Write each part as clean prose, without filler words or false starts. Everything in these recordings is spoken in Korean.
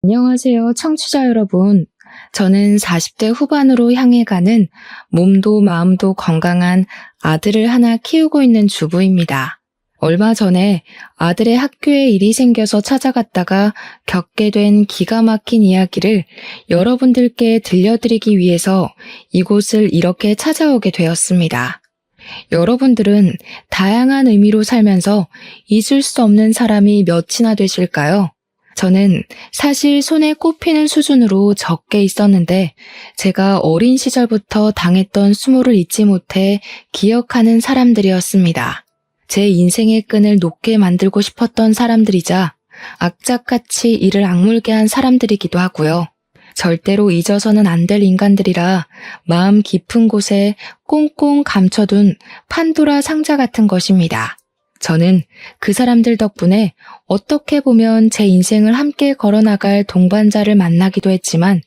안녕하세요, 청취자 여러분. 저는 40대 후반으로 향해 가는 몸도 마음도 건강한 아들을 하나 키우고 있는 주부입니다. 얼마 전에 아들의 학교에 일이 생겨서 찾아갔다가 겪게 된 기가 막힌 이야기를 여러분들께 들려드리기 위해서 이곳을 이렇게 찾아오게 되었습니다. 여러분들은 다양한 의미로 살면서 잊을 수 없는 사람이 몇이나 되실까요? 저는 사실 손에 꼽히는 수준으로 적게 있었는데 제가 어린 시절부터 당했던 수모를 잊지 못해 기억하는 사람들이었습니다. 제 인생의 끈을 놓게 만들고 싶었던 사람들이자 악착같이 이를 악물게 한 사람들이기도 하고요. 절대로 잊어서는 안 될 인간들이라 마음 깊은 곳에 꽁꽁 감춰둔 판도라 상자 같은 것입니다. 저는 그 사람들 덕분에 어떻게 보면 제 인생을 함께 걸어나갈 동반자를 만나기도 했지만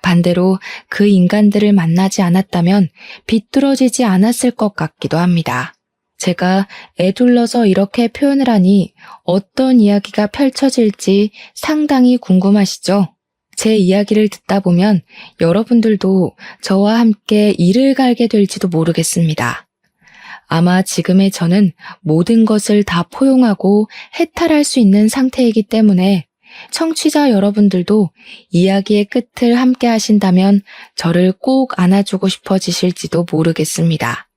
반대로 그 인간들을 만나지 않았다면 비뚤어지지 않았을 것 같기도 합니다. 제가 애둘러서 이렇게 표현을 하니 어떤 이야기가 펼쳐질지 상당히 궁금하시죠? 제 이야기를 듣다 보면 여러분들도 저와 함께 이를 갈게 될지도 모르겠습니다. 아마 지금의 저는 모든 것을 다 포용하고 해탈할 수 있는 상태이기 때문에 청취자 여러분들도 이야기의 끝을 함께 하신다면 저를 꼭 안아주고 싶어지실지도 모르겠습니다.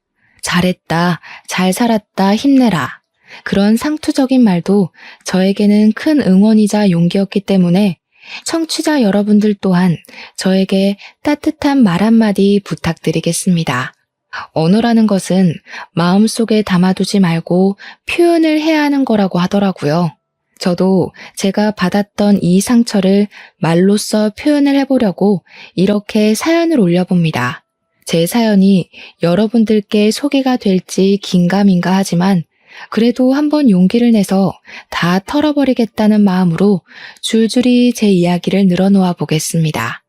잘했다, 잘 살았다, 힘내라. 그런 상투적인 말도 저에게는 큰 응원이자 용기였기 때문에 청취자 여러분들 또한 저에게 따뜻한 말 한마디 부탁드리겠습니다. 언어라는 것은 마음속에 담아두지 말고 표현을 해야 하는 거라고 하더라고요. 저도 제가 받았던 이 상처를 말로써 표현을 해보려고 이렇게 사연을 올려봅니다. 제 사연이 여러분들께 소개가 될지 긴가민가 하지만 그래도 한번 용기를 내서 다 털어버리겠다는 마음으로 줄줄이 제 이야기를 늘어놓아 보겠습니다.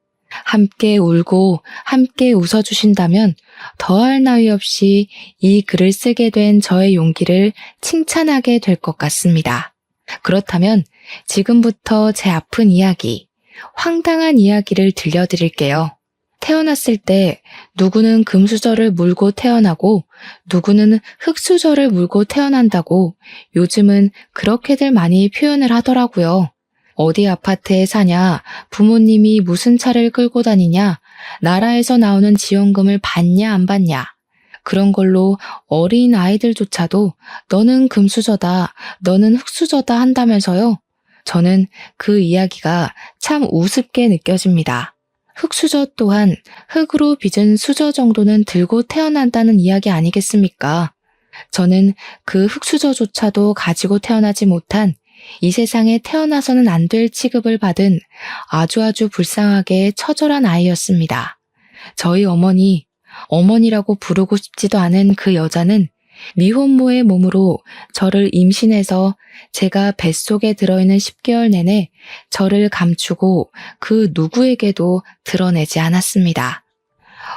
함께 울고 함께 웃어주신다면 더할 나위 없이 이 글을 쓰게 된 저의 용기를 칭찬하게 될 것 같습니다. 그렇다면 지금부터 제 아픈 이야기, 황당한 이야기를 들려드릴게요. 태어났을 때 누구는 금수저를 물고 태어나고 누구는 흙수저를 물고 태어난다고 요즘은 그렇게들 많이 표현을 하더라고요. 어디 아파트에 사냐, 부모님이 무슨 차를 끌고 다니냐, 나라에서 나오는 지원금을 받냐 안 받냐. 그런 걸로 어린 아이들조차도 너는 금수저다, 너는 흙수저다 한다면서요. 저는 그 이야기가 참 우습게 느껴집니다. 흙수저 또한 흙으로 빚은 수저 정도는 들고 태어난다는 이야기 아니겠습니까? 저는 그 흙수저조차도 가지고 태어나지 못한 이 세상에 태어나서는 안 될 취급을 받은 아주 불쌍하게 처절한 아이였습니다. 저희 어머니라고 부르고 싶지도 않은 그 여자는 미혼모의 몸으로 저를 임신해서 제가 뱃속에 들어있는 10개월 내내 저를 감추고 그 누구에게도 드러내지 않았습니다.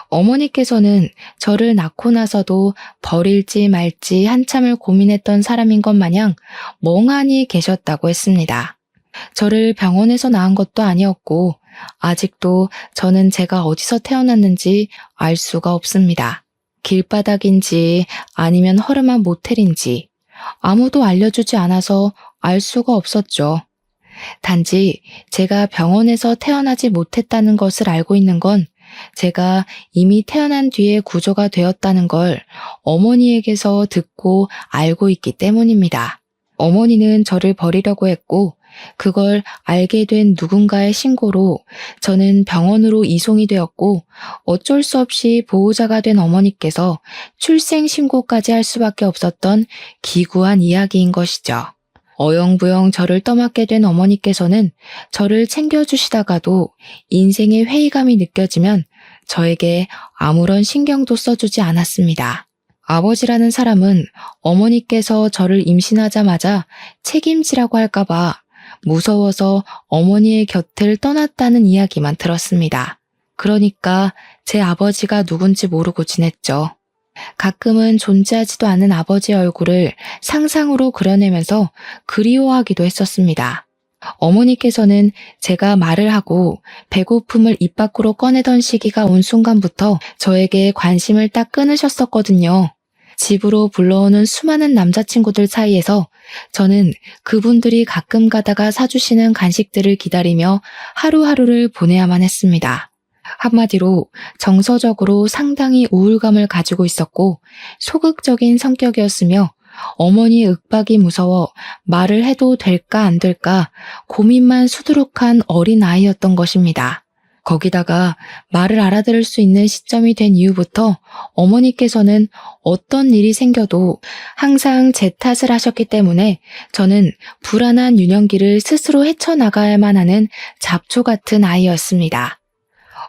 어머니께서는 저를 낳고 나서도 버릴지 말지 한참을 고민했던 사람인 것 마냥 멍하니 계셨다고 했습니다. 저를 병원에서 낳은 것도 아니었고 아직도 저는 제가 어디서 태어났는지 알 수가 없습니다. 길바닥인지 아니면 허름한 모텔인지 아무도 알려주지 않아서 알 수가 없었죠. 단지 제가 병원에서 태어나지 못했다는 것을 알고 있는 건 제가 이미 태어난 뒤에 구조가 되었다는 걸 어머니에게서 듣고 알고 있기 때문입니다. 어머니는 저를 버리려고 했고 그걸 알게 된 누군가의 신고로 저는 병원으로 이송이 되었고 어쩔 수 없이 보호자가 된 어머니께서 출생신고까지 할 수밖에 없었던 기구한 이야기인 것이죠. 어영부영 저를 떠맡게 된 어머니께서는 저를 챙겨주시다가도 인생의 회의감이 느껴지면 저에게 아무런 신경도 써주지 않았습니다. 아버지라는 사람은 어머니께서 저를 임신하자마자 책임지라고 할까봐 무서워서 어머니의 곁을 떠났다는 이야기만 들었습니다. 그러니까 제 아버지가 누군지 모르고 지냈죠. 가끔은 존재하지도 않은 아버지의 얼굴을 상상으로 그려내면서 그리워하기도 했었습니다. 어머니께서는 제가 말을 하고 배고픔을 입 밖으로 꺼내던 시기가 온 순간부터 저에게 관심을 딱 끊으셨었거든요. 집으로 불러오는 수많은 남자친구들 사이에서 저는 그분들이 가끔 가다가 사주시는 간식들을 기다리며 하루하루를 보내야만 했습니다. 한마디로 정서적으로 상당히 우울감을 가지고 있었고 소극적인 성격이었으며 어머니의 윽박이 무서워 말을 해도 될까 안 될까 고민만 수두룩한 어린 아이였던 것입니다. 거기다가 말을 알아들을 수 있는 시점이 된 이후부터 어머니께서는 어떤 일이 생겨도 항상 제 탓을 하셨기 때문에 저는 불안한 유년기를 스스로 헤쳐나가야만 하는 잡초 같은 아이였습니다.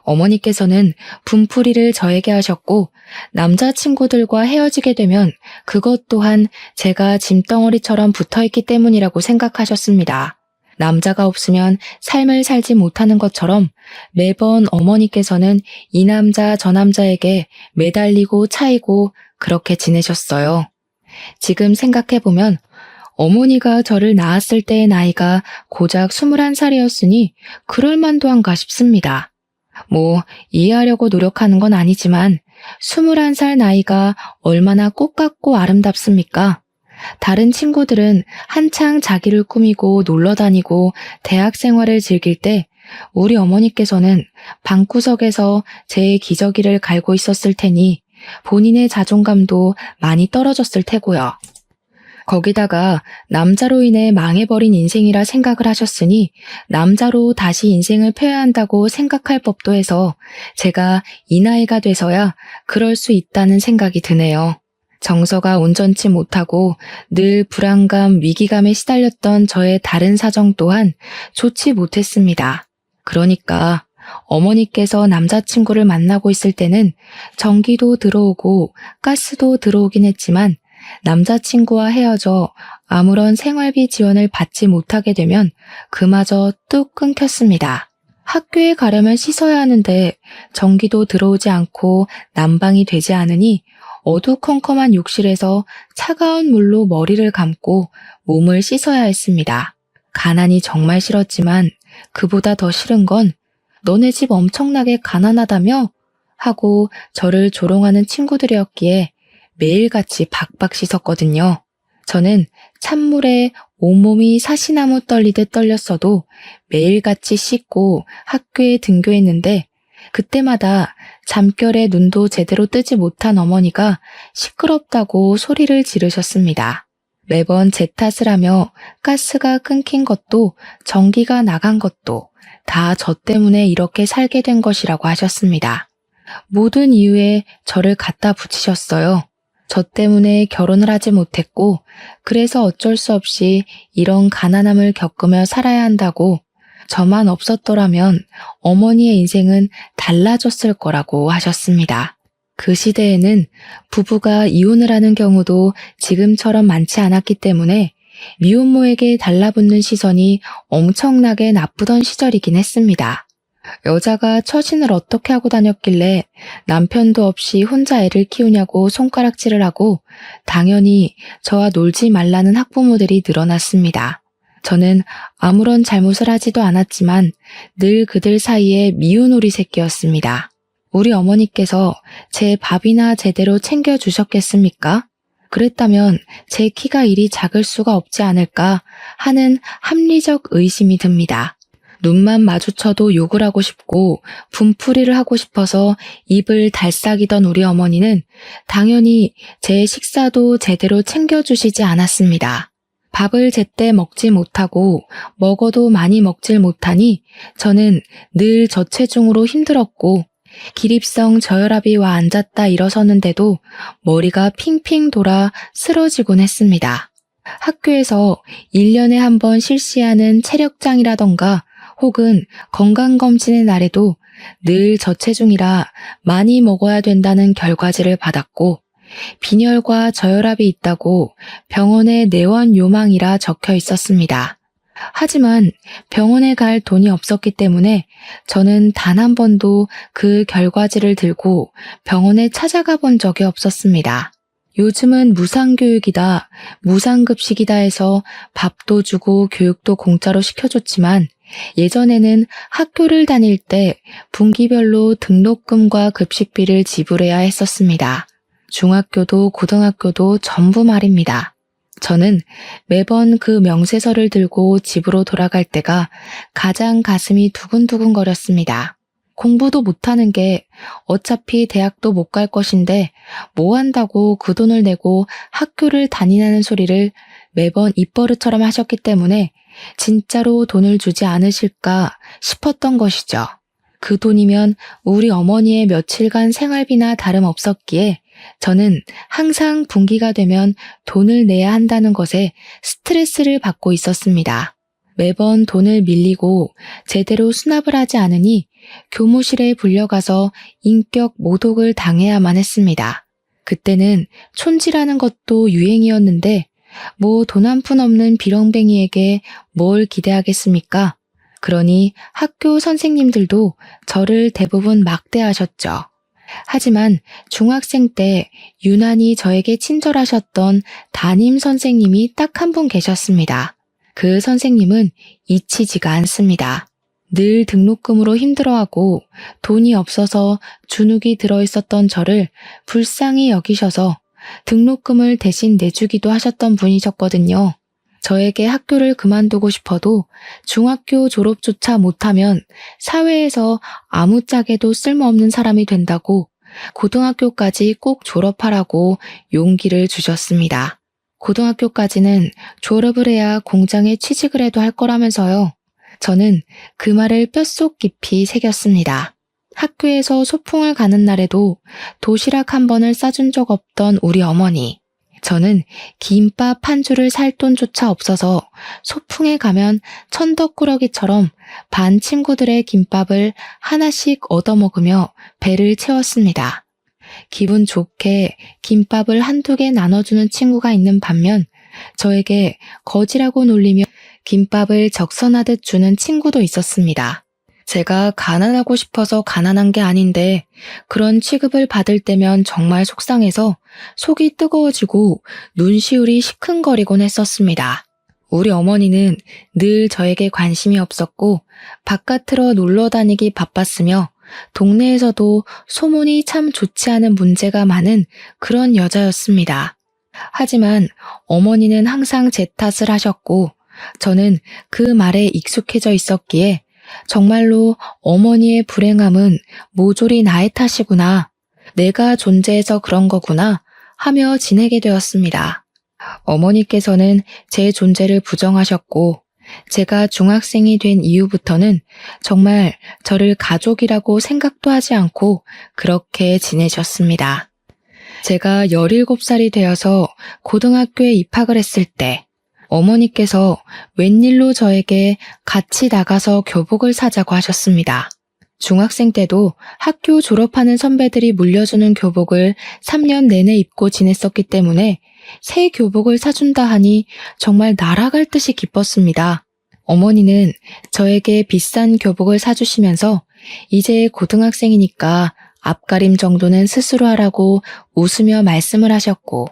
어머니께서는 분풀이를 저에게 하셨고 남자친구들과 헤어지게 되면 그것 또한 제가 짐덩어리처럼 붙어있기 때문이라고 생각하셨습니다. 남자가 없으면 삶을 살지 못하는 것처럼 매번 어머니께서는 이 남자 저 남자에게 매달리고 차이고 그렇게 지내셨어요. 지금 생각해보면 어머니가 저를 낳았을 때의 나이가 고작 21살이었으니 그럴만도 한가 싶습니다. 이해하려고 노력하는 건 아니지만 21살 나이가 얼마나 꽃같고 아름답습니까? 다른 친구들은 한창 자기를 꾸미고 놀러 다니고 대학 생활을 즐길 때 우리 어머니께서는 방구석에서 제 기저귀를 갈고 있었을 테니 본인의 자존감도 많이 떨어졌을 테고요. 거기다가 남자로 인해 망해버린 인생이라 생각을 하셨으니 남자로 다시 인생을 펴야 한다고 생각할 법도 해서 제가 이 나이가 돼서야 그럴 수 있다는 생각이 드네요. 정서가 온전치 못하고 늘 불안감, 위기감에 시달렸던 저의 다른 사정 또한 좋지 못했습니다. 그러니까 어머니께서 남자친구를 만나고 있을 때는 전기도 들어오고 가스도 들어오긴 했지만 남자친구와 헤어져 아무런 생활비 지원을 받지 못하게 되면 그마저 뚝 끊겼습니다. 학교에 가려면 씻어야 하는데 전기도 들어오지 않고 난방이 되지 않으니 어두컴컴한 욕실에서 차가운 물로 머리를 감고 몸을 씻어야 했습니다. 가난이 정말 싫었지만 그보다 더 싫은 건 너네 집 엄청나게 가난하다며? 하고 저를 조롱하는 친구들이었기에 매일같이 박박 씻었거든요. 저는 찬물에 온몸이 사시나무 떨리듯 떨렸어도 매일같이 씻고 학교에 등교했는데 그때마다 잠결에 눈도 제대로 뜨지 못한 어머니가 시끄럽다고 소리를 지르셨습니다. 매번 제 탓을 하며 가스가 끊긴 것도 전기가 나간 것도 다 저 때문에 이렇게 살게 된 것이라고 하셨습니다. 모든 이유에 저를 갖다 붙이셨어요. 저 때문에 결혼을 하지 못했고 그래서 어쩔 수 없이 이런 가난함을 겪으며 살아야 한다고 저만 없었더라면 어머니의 인생은 달라졌을 거라고 하셨습니다. 그 시대에는 부부가 이혼을 하는 경우도 지금처럼 많지 않았기 때문에 미혼모에게 달라붙는 시선이 엄청나게 나쁘던 시절이긴 했습니다. 여자가 처신을 어떻게 하고 다녔길래 남편도 없이 혼자 애를 키우냐고 손가락질을 하고 당연히 저와 놀지 말라는 학부모들이 늘어났습니다. 저는 아무런 잘못을 하지도 않았지만 늘 그들 사이에 미운 오리 새끼였습니다. 우리 어머니께서 제 밥이나 제대로 챙겨주셨겠습니까? 그랬다면 제 키가 이리 작을 수가 없지 않을까 하는 합리적 의심이 듭니다. 눈만 마주쳐도 욕을 하고 싶고 분풀이를 하고 싶어서 입을 달싹이던 우리 어머니는 당연히 제 식사도 제대로 챙겨주시지 않았습니다. 밥을 제때 먹지 못하고 먹어도 많이 먹질 못하니 저는 늘 저체중으로 힘들었고 기립성 저혈압이 와 앉았다 일어서는데도 머리가 핑핑 돌아 쓰러지곤 했습니다. 학교에서 1년에 한 번 실시하는 체력장이라던가 혹은 건강검진의 날에도 늘 저체중이라 많이 먹어야 된다는 결과지를 받았고 빈혈과 저혈압이 있다고 병원에 내원 요망이라 적혀 있었습니다. 하지만 병원에 갈 돈이 없었기 때문에 저는 단 한 번도 그 결과지를 들고 병원에 찾아가 본 적이 없었습니다. 요즘은 무상교육이다, 무상급식이다 해서 밥도 주고 교육도 공짜로 시켜줬지만 예전에는 학교를 다닐 때 분기별로 등록금과 급식비를 지불해야 했었습니다. 중학교도 고등학교도 전부 말입니다. 저는 매번 그 명세서를 들고 집으로 돌아갈 때가 가장 가슴이 두근두근거렸습니다. 공부도 못하는 게 어차피 대학도 못 갈 것인데 뭐 한다고 그 돈을 내고 학교를 다니라는 소리를 매번 입버릇처럼 하셨기 때문에 진짜로 돈을 주지 않으실까 싶었던 것이죠. 그 돈이면 우리 어머니의 며칠간 생활비나 다름없었기에 저는 항상 분기가 되면 돈을 내야 한다는 것에 스트레스를 받고 있었습니다. 매번 돈을 밀리고 제대로 수납을 하지 않으니 교무실에 불려가서 인격 모독을 당해야만 했습니다. 그때는 촌지라는 것도 유행이었는데 뭐 돈 한 푼 없는 비렁뱅이에게 뭘 기대하겠습니까? 그러니 학교 선생님들도 저를 대부분 막대하셨죠. 하지만 중학생 때 유난히 저에게 친절하셨던 담임 선생님이 딱 한 분 계셨습니다. 그 선생님은 잊히지가 않습니다. 늘 등록금으로 힘들어하고 돈이 없어서 주눅이 들어있었던 저를 불쌍히 여기셔서 등록금을 대신 내주기도 하셨던 분이셨거든요. 저에게 학교를 그만두고 싶어도 중학교 졸업조차 못하면 사회에서 아무짝에도 쓸모없는 사람이 된다고 고등학교까지 꼭 졸업하라고 용기를 주셨습니다. 고등학교까지는 졸업을 해야 공장에 취직을 해도 할 거라면서요. 저는 그 말을 뼛속 깊이 새겼습니다. 학교에서 소풍을 가는 날에도 도시락 한 번을 싸준 적 없던 우리 어머니. 저는 김밥 한 줄을 살 돈조차 없어서 소풍에 가면 천덕꾸러기처럼 반 친구들의 김밥을 하나씩 얻어먹으며 배를 채웠습니다. 기분 좋게 김밥을 한두 개 나눠주는 친구가 있는 반면 저에게 거지라고 놀리며 김밥을 적선하듯 주는 친구도 있었습니다. 제가 가난하고 싶어서 가난한 게 아닌데 그런 취급을 받을 때면 정말 속상해서 속이 뜨거워지고 눈시울이 시큰거리곤 했었습니다. 우리 어머니는 늘 저에게 관심이 없었고 바깥으로 놀러 다니기 바빴으며 동네에서도 소문이 참 좋지 않은 문제가 많은 그런 여자였습니다. 하지만 어머니는 항상 제 탓을 하셨고 저는 그 말에 익숙해져 있었기에 정말로 어머니의 불행함은 모조리 나의 탓이구나, 내가 존재해서 그런 거구나 하며 지내게 되었습니다. 어머니께서는 제 존재를 부정하셨고 제가 중학생이 된 이후부터는 정말 저를 가족이라고 생각도 하지 않고 그렇게 지내셨습니다. 제가 17살이 되어서 고등학교에 입학을 했을 때 어머니께서 웬일로 저에게 같이 나가서 교복을 사자고 하셨습니다. 중학생 때도 학교 졸업하는 선배들이 물려주는 교복을 3년 내내 입고 지냈었기 때문에 새 교복을 사준다 하니 정말 날아갈 듯이 기뻤습니다. 어머니는 저에게 비싼 교복을 사주시면서 이제 고등학생이니까 앞가림 정도는 스스로 하라고 웃으며 말씀을 하셨고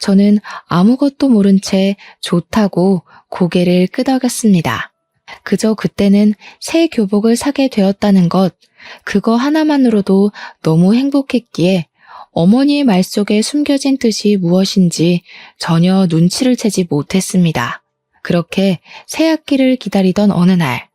저는 아무것도 모른 채 좋다고 고개를 끄덕였습니다. 그저 그때는 새 교복을 사게 되었다는 것, 그거 하나만으로도 너무 행복했기에 어머니의 말 속에 숨겨진 뜻이 무엇인지 전혀 눈치를 채지 못했습니다. 그렇게 새 학기를 기다리던 어느 날,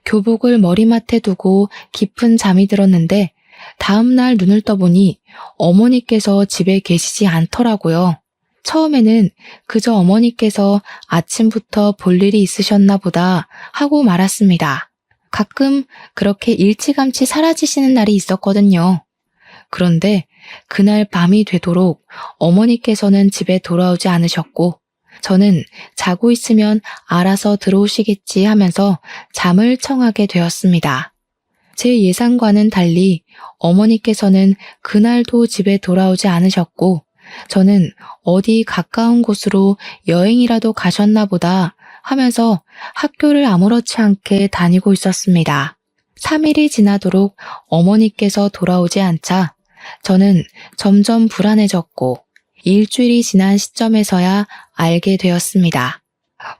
교복을 머리맡에 두고 깊은 잠이 들었는데 다음 날 눈을 떠보니 어머니께서 집에 계시지 않더라고요. 처음에는 그저 어머니께서 아침부터 볼 일이 있으셨나 보다 하고 말았습니다. 가끔 그렇게 일찌감치 사라지시는 날이 있었거든요. 그런데 그날 밤이 되도록 어머니께서는 집에 돌아오지 않으셨고 저는 자고 있으면 알아서 들어오시겠지 하면서 잠을 청하게 되었습니다. 제 예상과는 달리 어머니께서는 그날도 집에 돌아오지 않으셨고 저는 어디 가까운 곳으로 여행이라도 가셨나 보다 하면서 학교를 아무렇지 않게 다니고 있었습니다. 3일이 지나도록 어머니께서 돌아오지 않자 저는 점점 불안해졌고 일주일이 지난 시점에서야 알게 되었습니다.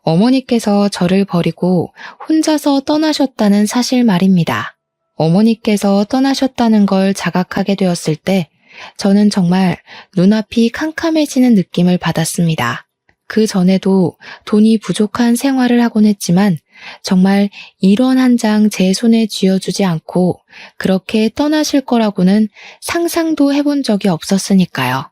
어머니께서 저를 버리고 혼자서 떠나셨다는 사실 말입니다. 어머니께서 떠나셨다는 걸 자각하게 되었을 때 저는 정말 눈앞이 캄캄해지는 느낌을 받았습니다. 그 전에도 돈이 부족한 생활을 하곤 했지만 정말 1원 한 장 제 손에 쥐어주지 않고 그렇게 떠나실 거라고는 상상도 해본 적이 없었으니까요.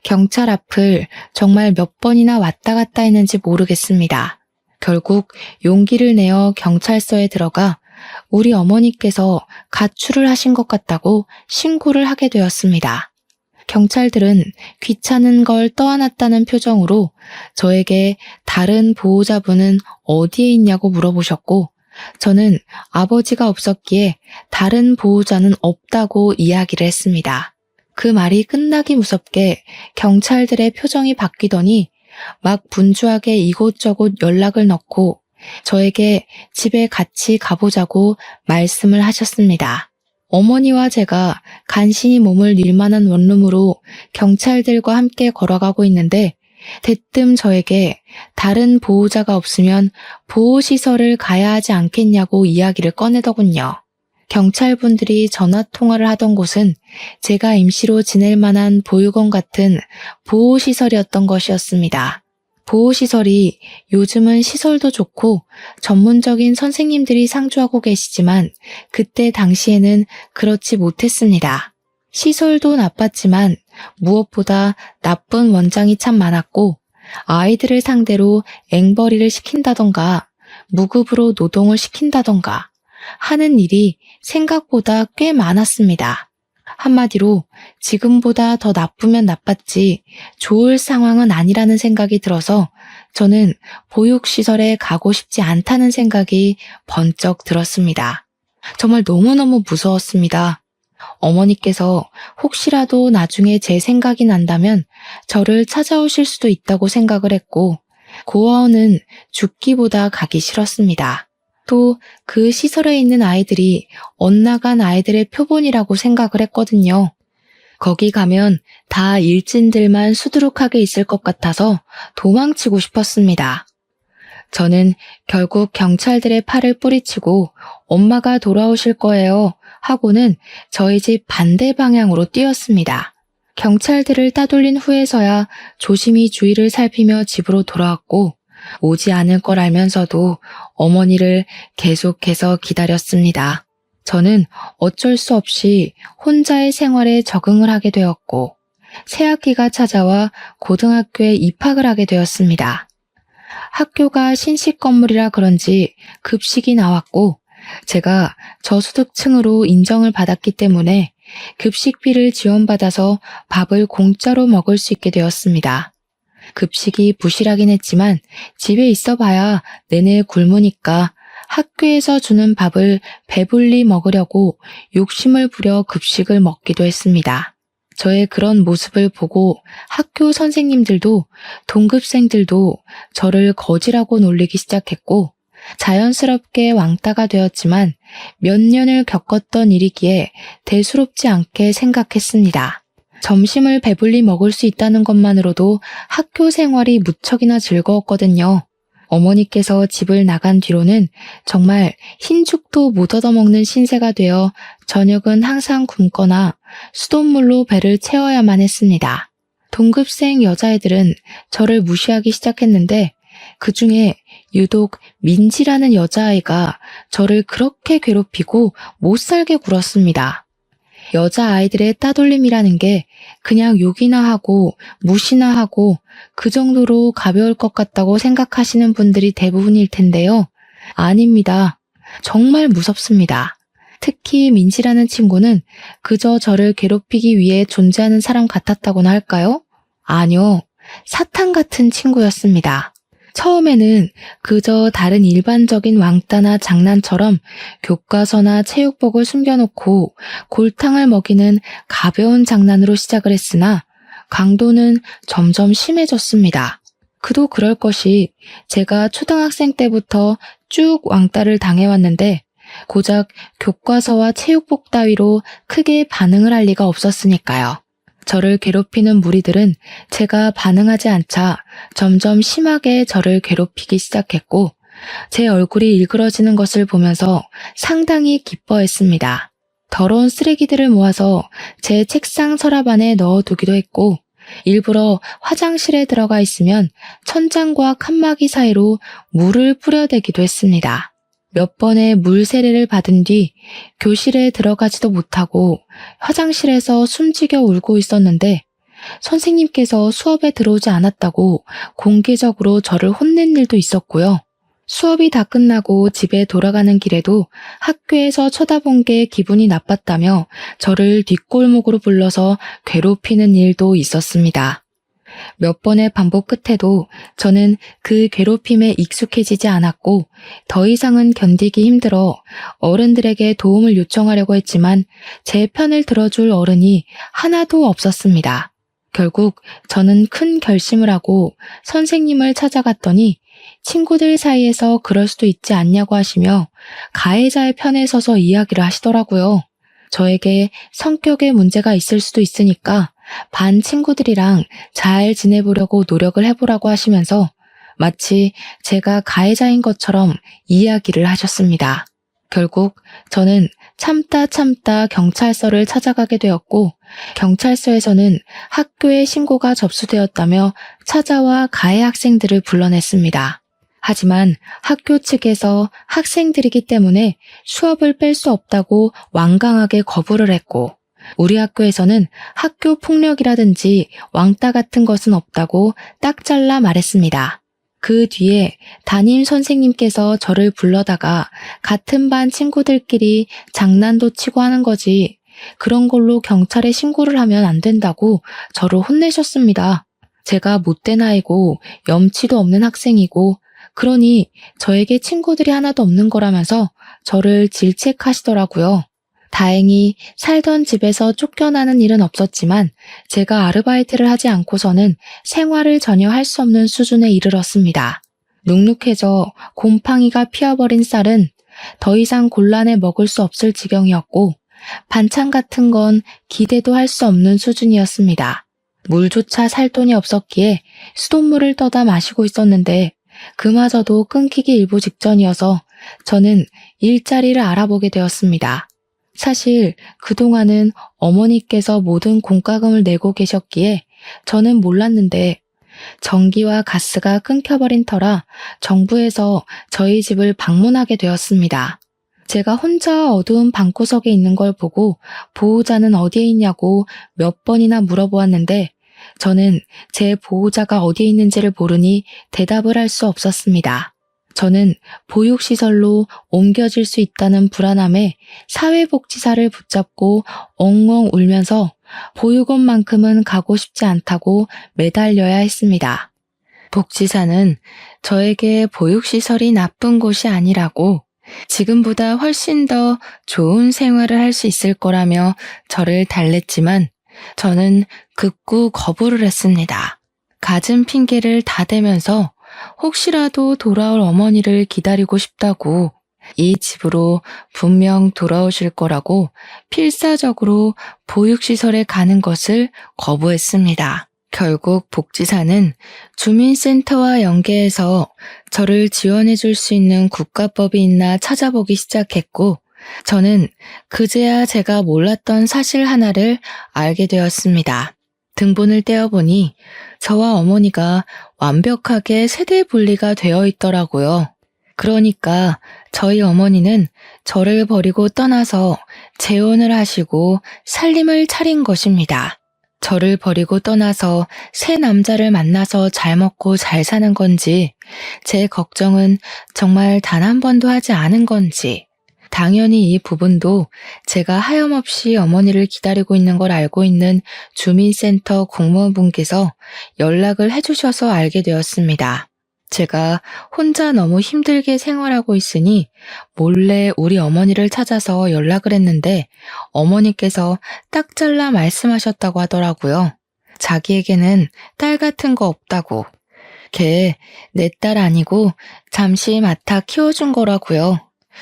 경찰 앞을 정말 몇 번이나 왔다 갔다 했는지 모르겠습니다. 결국 용기를 내어 경찰서에 들어가 우리 어머니께서 가출을 하신 것 같다고 신고를 하게 되었습니다. 경찰들은 귀찮은 걸 떠안았다는 표정으로 저에게 다른 보호자분은 어디에 있냐고 물어보셨고 저는 아버지가 없었기에 다른 보호자는 없다고 이야기를 했습니다. 그 말이 끝나기 무섭게 경찰들의 표정이 바뀌더니 막 분주하게 이곳저곳 연락을 넣고 저에게 집에 같이 가보자고 말씀을 하셨습니다. 어머니와 제가 간신히 몸을 닐 만한 원룸으로 경찰들과 함께 걸어가고 있는데 대뜸 저에게 다른 보호자가 없으면 보호시설을 가야 하지 않겠냐고 이야기를 꺼내더군요. 경찰분들이 전화통화를 하던 곳은 제가 임시로 지낼 만한 보육원 같은 보호시설이었던 것이었습니다. 보호시설이 요즘은 시설도 좋고 전문적인 선생님들이 상주하고 계시지만 그때 당시에는 그렇지 못했습니다. 시설도 나빴지만 무엇보다 나쁜 원장이 참 많았고 아이들을 상대로 앵벌이를 시킨다던가 무급으로 노동을 시킨다던가 하는 일이 생각보다 꽤 많았습니다. 한마디로 지금보다 더 나쁘면 나빴지 좋을 상황은 아니라는 생각이 들어서 저는 보육시설에 가고 싶지 않다는 생각이 번쩍 들었습니다. 정말 너무너무 무서웠습니다. 어머니께서 혹시라도 나중에 제 생각이 난다면 저를 찾아오실 수도 있다고 생각을 했고 고아원은 죽기보다 가기 싫었습니다. 또 그 시설에 있는 아이들이 엇나간 아이들의 표본이라고 생각을 했거든요. 거기 가면 다 일진들만 수두룩하게 있을 것 같아서 도망치고 싶었습니다. 저는 결국 경찰들의 팔을 뿌리치고 엄마가 돌아오실 거예요 하고는 저희 집 반대 방향으로 뛰었습니다. 경찰들을 따돌린 후에서야 조심히 주위를 살피며 집으로 돌아왔고 오지 않을 걸 알면서도 어머니를 계속해서 기다렸습니다. 저는 어쩔 수 없이 혼자의 생활에 적응을 하게 되었고 새학기가 찾아와 고등학교에 입학을 하게 되었습니다. 학교가 신식 건물이라 그런지 급식이 나왔고 제가 저소득층으로 인정을 받았기 때문에 급식비를 지원받아서 밥을 공짜로 먹을 수 있게 되었습니다. 급식이 부실하긴 했지만 집에 있어봐야 내내 굶으니까 학교에서 주는 밥을 배불리 먹으려고 욕심을 부려 급식을 먹기도 했습니다. 저의 그런 모습을 보고 학교 선생님들도 동급생들도 저를 거지라고 놀리기 시작했고 자연스럽게 왕따가 되었지만 몇 년을 겪었던 일이기에 대수롭지 않게 생각했습니다. 점심을 배불리 먹을 수 있다는 것만으로도 학교 생활이 무척이나 즐거웠거든요. 어머니께서 집을 나간 뒤로는 정말 흰죽도 못 얻어먹는 신세가 되어 저녁은 항상 굶거나 수돗물로 배를 채워야만 했습니다. 동급생 여자애들은 저를 무시하기 시작했는데 그 중에 유독 민지라는 여자아이가 저를 그렇게 괴롭히고 못살게 굴었습니다. 여자아이들의 따돌림이라는 게 그냥 욕이나 하고 무시나 하고 그 정도로 가벼울 것 같다고 생각하시는 분들이 대부분일 텐데요. 아닙니다. 정말 무섭습니다. 특히 민지라는 친구는 그저 저를 괴롭히기 위해 존재하는 사람 같았다고나 할까요? 아니요. 사탄 같은 친구였습니다. 처음에는 그저 다른 일반적인 왕따나 장난처럼 교과서나 체육복을 숨겨놓고 골탕을 먹이는 가벼운 장난으로 시작을 했으나 강도는 점점 심해졌습니다. 그도 그럴 것이 제가 초등학생 때부터 쭉 왕따를 당해왔는데 고작 교과서와 체육복 따위로 크게 반응을 할 리가 없었으니까요. 저를 괴롭히는 무리들은 제가 반응하지 않자 점점 심하게 저를 괴롭히기 시작했고 제 얼굴이 일그러지는 것을 보면서 상당히 기뻐했습니다. 더러운 쓰레기들을 모아서 제 책상 서랍 안에 넣어두기도 했고 일부러 화장실에 들어가 있으면 천장과 칸막이 사이로 물을 뿌려대기도 했습니다. 몇 번의 물 세례를 받은 뒤 교실에 들어가지도 못하고 화장실에서 숨지겨 울고 있었는데 선생님께서 수업에 들어오지 않았다고 공개적으로 저를 혼낸 일도 있었고요. 수업이 다 끝나고 집에 돌아가는 길에도 학교에서 쳐다본 게 기분이 나빴다며 저를 뒷골목으로 불러서 괴롭히는 일도 있었습니다. 몇 번의 반복 끝에도 저는 그 괴롭힘에 익숙해지지 않았고 더 이상은 견디기 힘들어 어른들에게 도움을 요청하려고 했지만 제 편을 들어줄 어른이 하나도 없었습니다. 결국 저는 큰 결심을 하고 선생님을 찾아갔더니 친구들 사이에서 그럴 수도 있지 않냐고 하시며 가해자의 편에 서서 이야기를 하시더라고요. 저에게 성격에 문제가 있을 수도 있으니까 반 친구들이랑 잘 지내보려고 노력을 해보라고 하시면서 마치 제가 가해자인 것처럼 이야기를 하셨습니다. 결국 저는 참다 경찰서를 찾아가게 되었고 경찰서에서는 학교에 신고가 접수되었다며 찾아와 가해 학생들을 불러냈습니다. 하지만 학교 측에서 학생들이기 때문에 수업을 뺄 수 없다고 완강하게 거부를 했고 우리 학교에서는 학교 폭력이라든지 왕따 같은 것은 없다고 딱 잘라 말했습니다. 그 뒤에 담임 선생님께서 저를 불러다가 같은 반 친구들끼리 장난도 치고 하는 거지 그런 걸로 경찰에 신고를 하면 안 된다고 저를 혼내셨습니다. 제가 못된 아이고 염치도 없는 학생이고 그러니 저에게 친구들이 하나도 없는 거라면서 저를 질책하시더라고요. 다행히 살던 집에서 쫓겨나는 일은 없었지만 제가 아르바이트를 하지 않고서는 생활을 전혀 할 수 없는 수준에 이르렀습니다. 눅눅해져 곰팡이가 피어버린 쌀은 더 이상 곤란해 먹을 수 없을 지경이었고 반찬 같은 건 기대도 할 수 없는 수준이었습니다. 물조차 살 돈이 없었기에 수돗물을 떠다 마시고 있었는데 그마저도 끊기기 일보 직전이어서 저는 일자리를 알아보게 되었습니다. 사실 그동안은 어머니께서 모든 공과금을 내고 계셨기에 저는 몰랐는데 전기와 가스가 끊겨버린 터라 정부에서 저희 집을 방문하게 되었습니다. 제가 혼자 어두운 방구석에 있는 걸 보고 보호자는 어디에 있냐고 몇 번이나 물어보았는데 저는 제 보호자가 어디에 있는지를 모르니 대답을 할 수 없었습니다. 저는 보육시설로 옮겨질 수 있다는 불안함에 사회복지사를 붙잡고 엉엉 울면서 보육원만큼은 가고 싶지 않다고 매달려야 했습니다. 복지사는 저에게 보육시설이 나쁜 곳이 아니라고 지금보다 훨씬 더 좋은 생활을 할 수 있을 거라며 저를 달랬지만 저는 극구 거부를 했습니다. 갖은 핑계를 다 대면서 혹시라도 돌아올 어머니를 기다리고 싶다고 이 집으로 분명 돌아오실 거라고 필사적으로 보육시설에 가는 것을 거부했습니다. 결국 복지사는 주민센터와 연계해서 저를 지원해 줄 수 있는 국가법이 있나 찾아보기 시작했고 저는 그제야 제가 몰랐던 사실 하나를 알게 되었습니다. 등본을 떼어보니 저와 어머니가 완벽하게 세대 분리가 되어 있더라고요. 그러니까 저희 어머니는 저를 버리고 떠나서 재혼을 하시고 살림을 차린 것입니다. 저를 버리고 떠나서 새 남자를 만나서 잘 먹고 잘 사는 건지 제 걱정은 정말 단 한 번도 하지 않은 건지 당연히 이 부분도 제가 하염없이 어머니를 기다리고 있는 걸 알고 있는 주민센터 공무원분께서 연락을 해주셔서 알게 되었습니다. 제가 혼자 너무 힘들게 생활하고 있으니 몰래 우리 어머니를 찾아서 연락을 했는데 어머니께서 딱 잘라 말씀하셨다고 하더라고요. 자기에게는 딸 같은 거 없다고. 걔 내 딸 아니고 잠시 맡아 키워준 거라고요.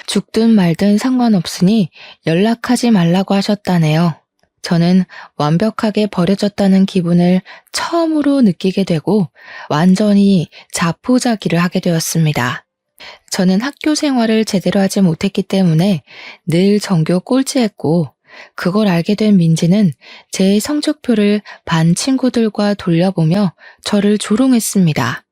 죽든 말든 상관없으니 연락하지 말라고 하셨다네요. 저는 완벽하게 버려졌다는 기분을 처음으로 느끼게 되고 완전히 자포자기를 하게 되었습니다. 저는 학교 생활을 제대로 하지 못했기 때문에 늘 전교 꼴찌했고 그걸 알게 된 민지는 제 성적표를 반 친구들과 돌려보며 저를 조롱했습니다.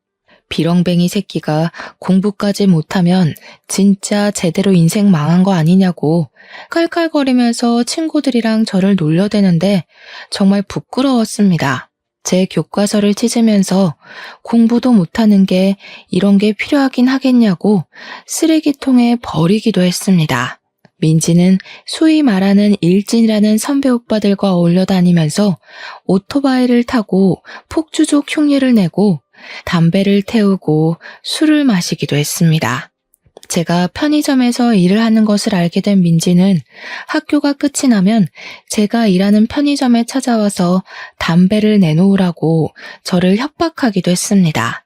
비렁뱅이 새끼가 공부까지 못하면 진짜 제대로 인생 망한 거 아니냐고 깔깔거리면서 친구들이랑 저를 놀려대는데 정말 부끄러웠습니다. 제 교과서를 찢으면서 공부도 못하는 게 이런 게 필요하긴 하겠냐고 쓰레기통에 버리기도 했습니다. 민지는 소위 말하는 일진이라는 선배 오빠들과 어울려 다니면서 오토바이를 타고 폭주족 흉내를 내고 담배를 태우고 술을 마시기도 했습니다. 제가 편의점에서 일을 하는 것을 알게 된 민지는 학교가 끝이 나면 제가 일하는 편의점에 찾아와서 담배를 내놓으라고 저를 협박하기도 했습니다.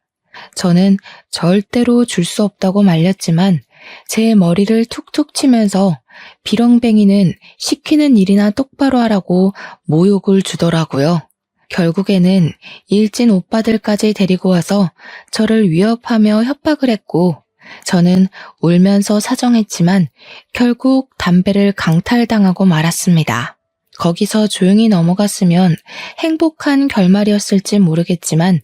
저는 절대로 줄 수 없다고 말렸지만 제 머리를 툭툭 치면서 비렁뱅이는 시키는 일이나 똑바로 하라고 모욕을 주더라고요. 결국에는 일진 오빠들까지 데리고 와서 저를 위협하며 협박을 했고 저는 울면서 사정했지만 결국 담배를 강탈당하고 말았습니다. 거기서 조용히 넘어갔으면 행복한 결말이었을지 모르겠지만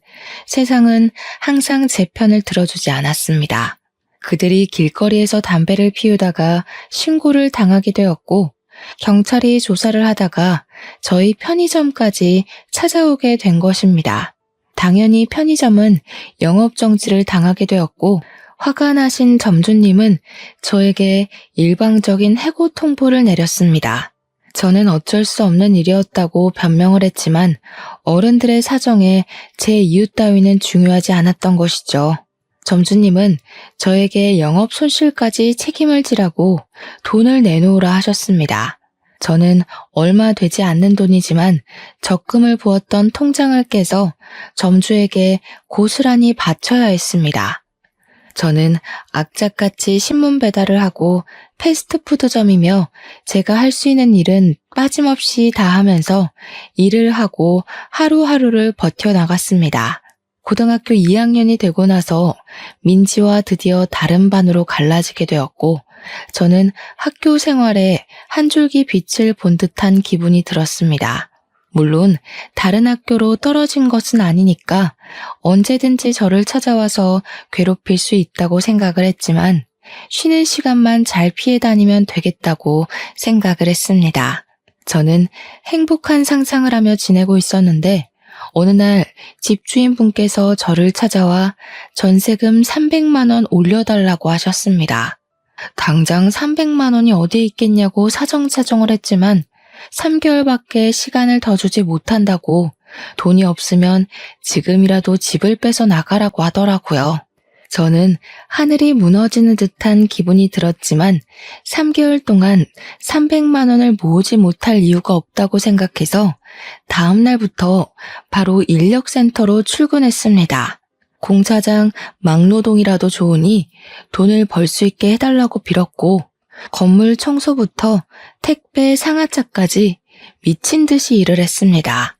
세상은 항상 제 편을 들어주지 않았습니다. 그들이 길거리에서 담배를 피우다가 신고를 당하게 되었고 경찰이 조사를 하다가 저희 편의점까지 찾아오게 된 것입니다. 당연히 편의점은 영업정지를 당하게 되었고 화가 나신 점주님은 저에게 일방적인 해고 통보를 내렸습니다. 저는 어쩔 수 없는 일이었다고 변명을 했지만 어른들의 사정에 제 이유 따위는 중요하지 않았던 것이죠. 점주님은 저에게 영업 손실까지 책임을 지라고 돈을 내놓으라 하셨습니다. 저는 얼마 되지 않는 돈이지만 적금을 부었던 통장을 깨서 점주에게 고스란히 바쳐야 했습니다. 저는 악착같이 신문 배달을 하고 패스트푸드점이며 제가 할 수 있는 일은 빠짐없이 다 하면서 일을 하고 하루하루를 버텨나갔습니다. 고등학교 2학년이 되고 나서 민지와 드디어 다른 반으로 갈라지게 되었고 저는 학교 생활에 한 줄기 빛을 본 듯한 기분이 들었습니다. 물론 다른 학교로 떨어진 것은 아니니까 언제든지 저를 찾아와서 괴롭힐 수 있다고 생각을 했지만 쉬는 시간만 잘 피해 다니면 되겠다고 생각을 했습니다. 저는 행복한 상상을 하며 지내고 있었는데 어느 날 집주인분께서 저를 찾아와 전세금 300만 원 올려달라고 하셨습니다. 당장 300만 원이 어디에 있겠냐고 사정사정을 했지만 3개월밖에 시간을 더 주지 못한다고 돈이 없으면 지금이라도 집을 빼서 나가라고 하더라고요. 저는 하늘이 무너지는 듯한 기분이 들었지만 3개월 동안 300만 원을 모으지 못할 이유가 없다고 생각해서 다음 날부터 바로 인력센터로 출근했습니다. 공사장 막노동이라도 좋으니 돈을 벌 수 있게 해달라고 빌었고 건물 청소부터 택배 상하차까지 미친 듯이 일을 했습니다.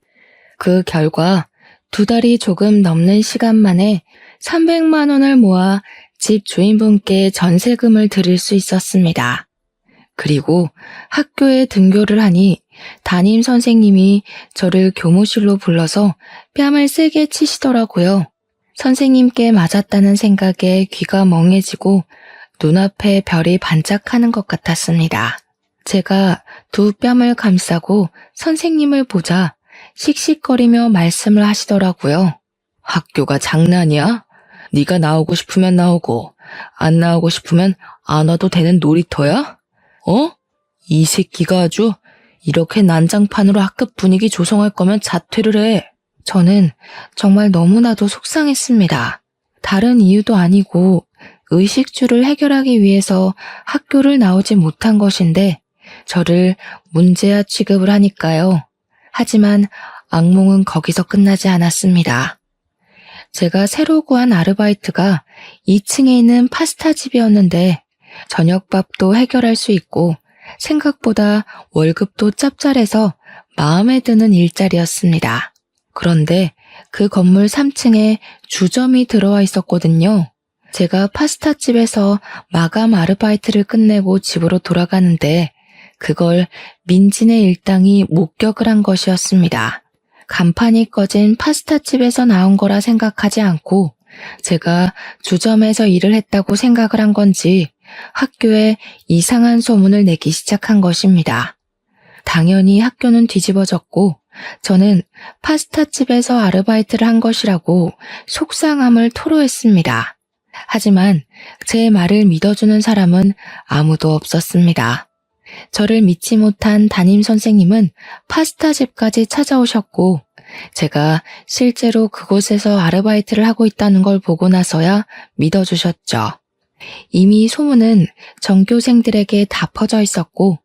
그 결과 2달이 조금 넘는 시간 만에 300만 원을 모아 집 주인분께 전세금을 드릴 수 있었습니다. 그리고 학교에 등교를 하니 담임 선생님이 저를 교무실로 불러서 뺨을 세게 치시더라고요. 선생님께 맞았다는 생각에 귀가 멍해지고 눈앞에 별이 반짝하는 것 같았습니다. 제가 두 뺨을 감싸고 선생님을 보자 씩씩거리며 말씀을 하시더라고요. 학교가 장난이야? 네가 나오고 싶으면 나오고 안 나오고 싶으면 안 와도 되는 놀이터야? 이 새끼가 아주 이렇게 난장판으로 학급 분위기 조성할 거면 자퇴를 해. 저는 정말 너무나도 속상했습니다. 다른 이유도 아니고 의식주를 해결하기 위해서 학교를 나오지 못한 것인데 저를 문제아 취급을 하니까요. 하지만 악몽은 거기서 끝나지 않았습니다. 제가 새로 구한 아르바이트가 2층에 있는 파스타집이었는데 저녁밥도 해결할 수 있고 생각보다 월급도 짭짤해서 마음에 드는 일자리였습니다. 그런데 그 건물 3층에 주점이 들어와 있었거든요. 제가 파스타집에서 마감 아르바이트를 끝내고 집으로 돌아가는데 그걸 민진의 일당이 목격을 한 것이었습니다. 간판이 꺼진 파스타집에서 나온 거라 생각하지 않고 제가 주점에서 일을 했다고 생각을 한 건지 학교에 이상한 소문을 내기 시작한 것입니다. 당연히 학교는 뒤집어졌고 저는 파스타집에서 아르바이트를 한 것이라고 속상함을 토로했습니다. 하지만 제 말을 믿어주는 사람은 아무도 없었습니다. 저를 믿지 못한 담임 선생님은 파스타집까지 찾아오셨고 제가 실제로 그곳에서 아르바이트를 하고 있다는 걸 보고 나서야 믿어주셨죠. 이미 소문은 전교생들에게 다 퍼져 있었고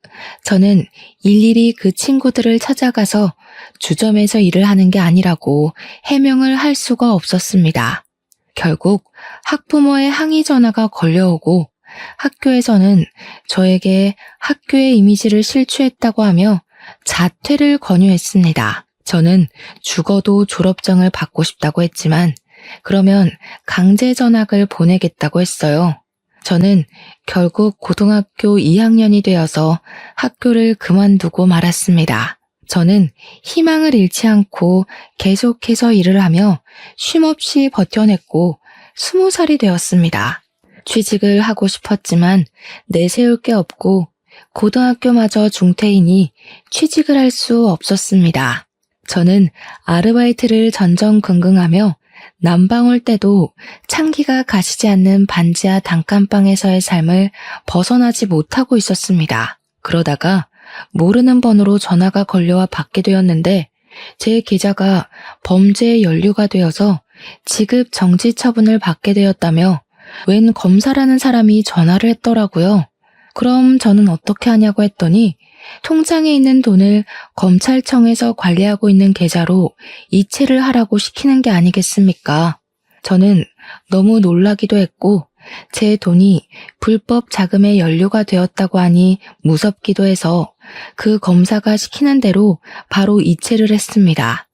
저는 일일이 그 친구들을 찾아가서 주점에서 일을 하는 게 아니라고 해명을 할 수가 없었습니다. 결국 학부모의 항의 전화가 걸려오고 학교에서는 저에게 학교의 이미지를 실추했다고 하며 자퇴를 권유했습니다. 저는 죽어도 졸업장을 받고 싶다고 했지만 그러면 강제 전학을 보내겠다고 했어요. 저는 결국 고등학교 2학년이 되어서 학교를 그만두고 말았습니다. 저는 희망을 잃지 않고 계속해서 일을 하며 쉼없이 버텨냈고 20살이 되었습니다. 취직을 하고 싶었지만 내세울 게 없고 고등학교마저 중퇴이니 취직을 할 수 없었습니다. 저는 아르바이트를 전전긍긍하며 난방 올 때도 찬기가 가시지 않는 반지하 단칸방에서의 삶을 벗어나지 못하고 있었습니다. 그러다가 모르는 번호로 전화가 걸려와 받게 되었는데 제 계좌가 범죄의 연루가 되어서 지급 정지 처분을 받게 되었다며 웬 검사라는 사람이 전화를 했더라고요. 그럼 저는 어떻게 하냐고 했더니 통장에 있는 돈을 검찰청에서 관리하고 있는 계좌로 이체를 하라고 시키는 게 아니겠습니까? 저는 너무 놀라기도 했고 제 돈이 불법 자금에 연루가 되었다고 하니 무섭기도 해서 그 검사가 시키는 대로 바로 이체를 했습니다.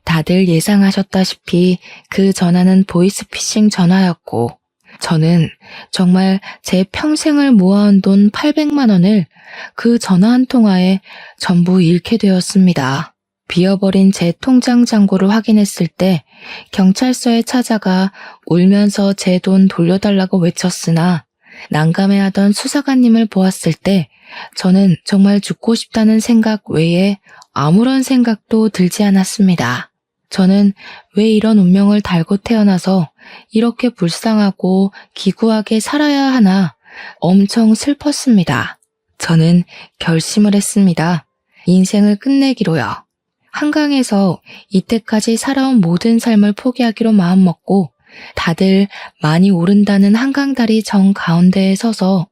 다들 예상하셨다시피 그 전화는 보이스피싱 전화였고 저는 정말 제 평생을 모아온 돈 800만 원을 그 전화 한 통화에 전부 잃게 되었습니다. 비어버린 제 통장 잔고를 확인했을 때 경찰서에 찾아가 울면서 제 돈 돌려달라고 외쳤으나 난감해하던 수사관님을 보았을 때 저는 정말 죽고 싶다는 생각 외에 아무런 생각도 들지 않았습니다. 저는 왜 이런 운명을 달고 태어나서 이렇게 불쌍하고 기구하게 살아야 하나 엄청 슬펐습니다. 저는 결심을 했습니다. 인생을 끝내기로요. 한강에서 이때까지 살아온 모든 삶을 포기하기로 마음먹고 다들 많이 오른다는 한강다리 정 가운데에 서서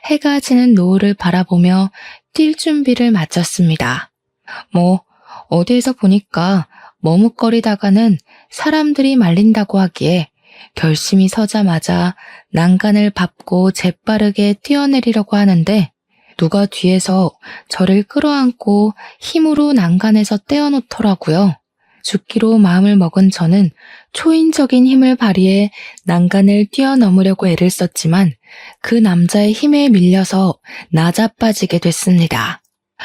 해가 지는 노을을 바라보며 뛸 준비를 마쳤습니다. 어디에서 보니까 머뭇거리다가는 사람들이 말린다고 하기에 결심이 서자마자 난간을 밟고 재빠르게 뛰어내리려고 하는데 누가 뒤에서 저를 끌어안고 힘으로 난간에서 떼어놓더라고요. 죽기로 마음을 먹은 저는 초인적인 힘을 발휘해 난간을 뛰어넘으려고 애를 썼지만 그 남자의 힘에 밀려서 나자빠지게 됐습니다.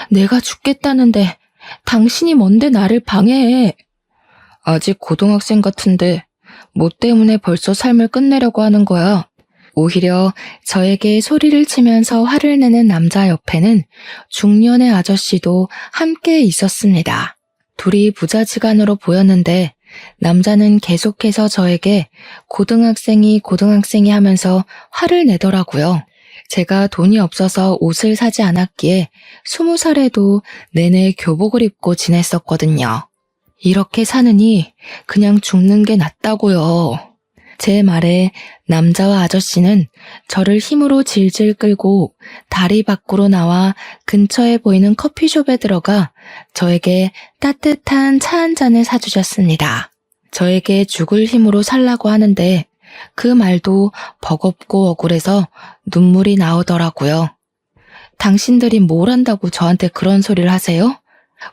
내가 죽겠다는데 당신이 뭔데 나를 방해해? 아직 고등학생 같은데 뭐 때문에 벌써 삶을 끝내려고 하는 거야? 오히려 저에게 소리를 치면서 화를 내는 남자 옆에는 중년의 아저씨도 함께 있었습니다. 둘이 부자지간으로 보였는데 남자는 계속해서 저에게 고등학생이 하면서 화를 내더라고요. 제가 돈이 없어서 옷을 사지 않았기에 20살에도 내내 교복을 입고 지냈었거든요. 이렇게 사느니 그냥 죽는 게 낫다고요. 제 말에 남자와 아저씨는 저를 힘으로 질질 끌고 다리 밖으로 나와 근처에 보이는 커피숍에 들어가 저에게 따뜻한 차 한 잔을 사주셨습니다. 저에게 죽을 힘으로 살라고 하는데 그 말도 버겁고 억울해서 눈물이 나오더라고요. 당신들이 뭘 한다고 저한테 그런 소리를 하세요?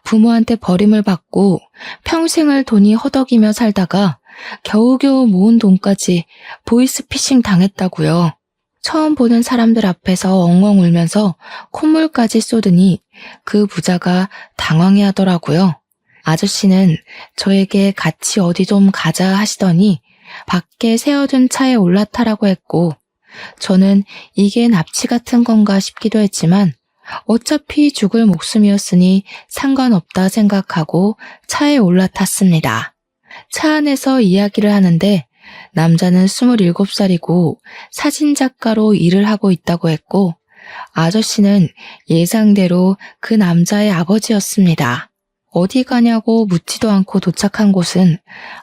부모한테 버림을 받고 평생을 돈이 허덕이며 살다가 겨우겨우 모은 돈까지 보이스피싱 당했다고요. 처음 보는 사람들 앞에서 엉엉 울면서 콧물까지 쏟으니 그 부자가 당황해 하더라고요. 아저씨는 저에게 같이 어디 좀 가자 하시더니 밖에 세워둔 차에 올라타라고 했고, 저는 이게 납치 같은 건가 싶기도 했지만 어차피 죽을 목숨이었으니 상관없다 생각하고 차에 올라탔습니다. 차 안에서 이야기를 하는데 남자는 27살이고 사진작가로 일을 하고 있다고 했고, 아저씨는 예상대로 그 남자의 아버지였습니다. 어디 가냐고 묻지도 않고 도착한 곳은